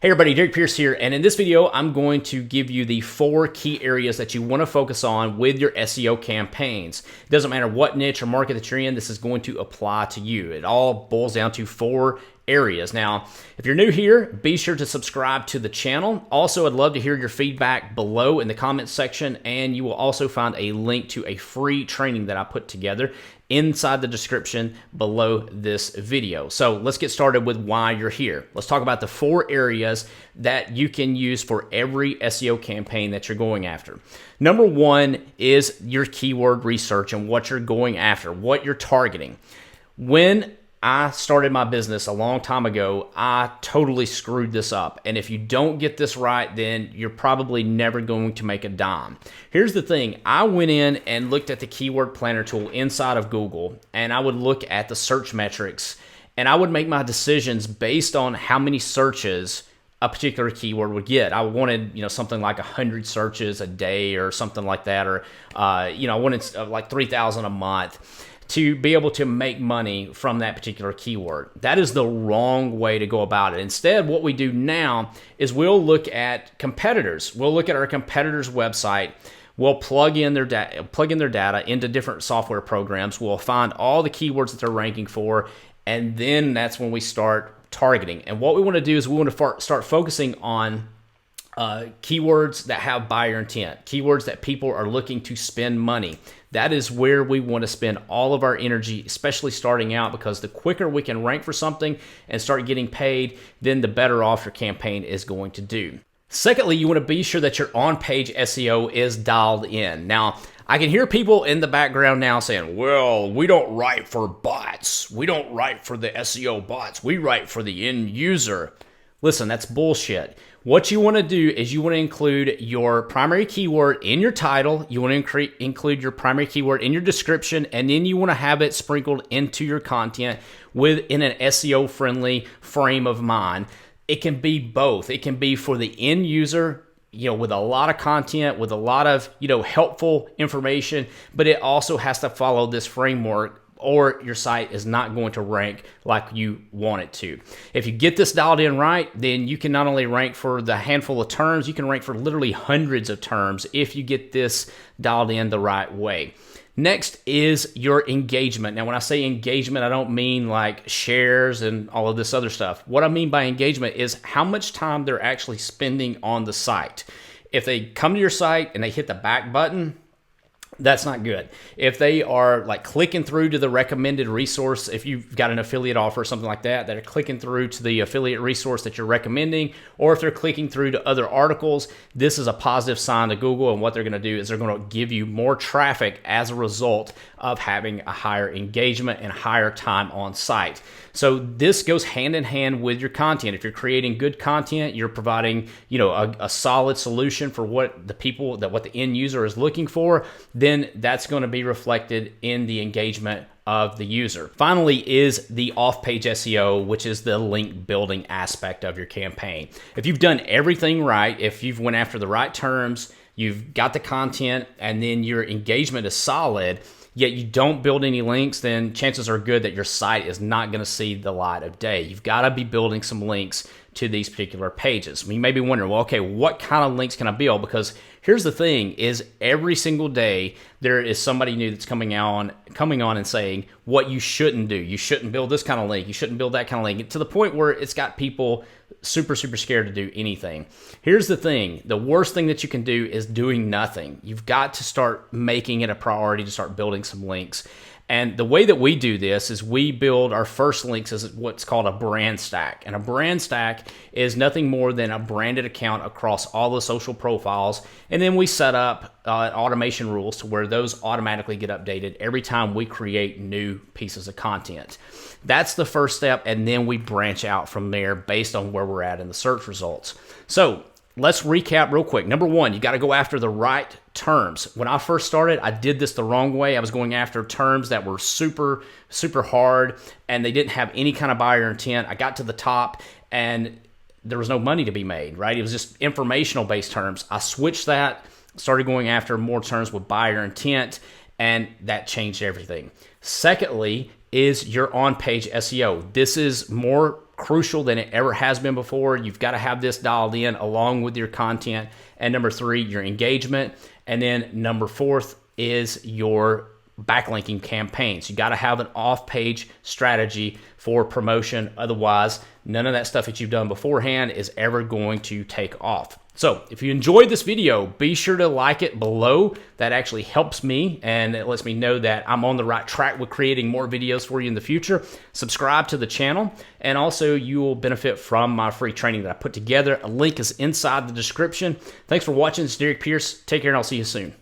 Hey everybody, Derek Pierce here, and in this video, I'm going to give you the 4 key areas that you want to focus on with your SEO campaigns. It doesn't matter what niche or market that you're in, this is going to apply to you. It all boils down to 4 areas. Now, if you're new here, be sure to subscribe to the channel. Also, I'd love to hear your feedback below in the comments section, and you will also find a link to a free training that I put together inside the description below this video. So let's get started with why you're here. Let's talk about the 4 areas that you can use for every SEO campaign that you're going after. Number 1 is your keyword research and what you're going after, what you're targeting. When I started my business a long time ago, I totally screwed this up. And if you don't get this right, then you're probably never going to make a dime. Here's the thing. I went in and looked at the keyword planner tool inside of Google, and I would look at the search metrics, and I would make my decisions based on how many searches a particular keyword would get. I wanted, something like 100 searches a day or something like that, or, I wanted like 3,000 a month to be able to make money from that particular keyword. That is the wrong way to go about it. Instead, what we do now is we'll look at competitors. We'll look at our competitors' website. We'll plug in their data into different software programs. We'll find all the keywords that they're ranking for, and then that's when we start targeting. And what we want to do is we want to start focusing on keywords that have buyer intent, keywords that people are looking to spend money. That is where we want to spend all of our energy, especially starting out, because the quicker we can rank for something and start getting paid, then the better off your campaign is going to do. Secondly, you want to be sure that your on-page SEO is dialed in. Now, I can hear people in the background now saying, well, we don't write for bots. We don't write for the SEO bots. We write for the end user. Listen, that's bullshit. What you want to do is you want to include your primary keyword in your title. You want to include your primary keyword in your description, and then you want to have it sprinkled into your content within an SEO-friendly frame of mind. It can be both. It can be for the end user, with a lot of content, with a lot of, helpful information, but it also has to follow this framework, or your site is not going to rank like you want it to. If you get this dialed in right, then you can not only rank for the handful of terms, you can rank for literally hundreds of terms if you get this dialed in the right way. Next is your engagement. Now, when I say engagement, I don't mean like shares and all of this other stuff. What I mean by engagement is how much time they're actually spending on the site. If they come to your site and they hit the back button, that's not good. If they are like clicking through to the recommended resource, if you've got an affiliate offer or something like that, that are clicking through to the affiliate resource that you're recommending, or if they're clicking through to other articles, this is a positive sign to Google. And what they're going to do is they're going to give you more traffic as a result of having a higher engagement and higher time on site. So this goes hand in hand with your content. If you're creating good content, you're providing, a solid solution for what the end user is looking for, then that's going to be reflected in the engagement of the user. Finally is the off-page SEO, which is the link building aspect of your campaign. If you've done everything right, if you've went after the right terms, you've got the content, and then your engagement is solid, yet you don't build any links, then chances are good that your site is not going to see the light of day. You've got to be building some links to these particular pages. You may be wondering, well, okay, what kind of links can I build? Because here's the thing, is every single day there is somebody new that's coming on and saying what you shouldn't do. You shouldn't build this kind of link. You shouldn't build that kind of link, to the point where it's got people super, super scared to do anything. Here's the thing. The worst thing that you can do is doing nothing. You've got to start making it a priority to start building some links. And the way that we do this is we build our first links as what's called a brand stack. And a brand stack is nothing more than a branded account across all the social profiles. And then we set up automation rules to where those automatically get updated every time we create new pieces of content. That's the first step. And then we branch out from there based on where we're at in the search results. So let's recap real quick. Number 1, you got to go after the right terms. When I first started, I did this the wrong way. I was going after terms that were super, super hard, and they didn't have any kind of buyer intent. I got to the top, and there was no money to be made, right? It was just informational-based terms. I switched that, started going after more terms with buyer intent, and that changed everything. Secondly is your on-page SEO. This is more crucial than it ever has been before. You've got to have this dialed in along with your content. And number 3, your engagement. And then number 4 is your backlinking campaigns. You got to have an off-page strategy for promotion. Otherwise, none of that stuff that you've done beforehand is ever going to take off. So if you enjoyed this video, be sure to like it below. That actually helps me, and it lets me know that I'm on the right track with creating more videos for you in the future. Subscribe to the channel, and also you will benefit from my free training that I put together. A link is inside the description. Thanks for watching. This is Derek Pierce. Take care, and I'll see you soon.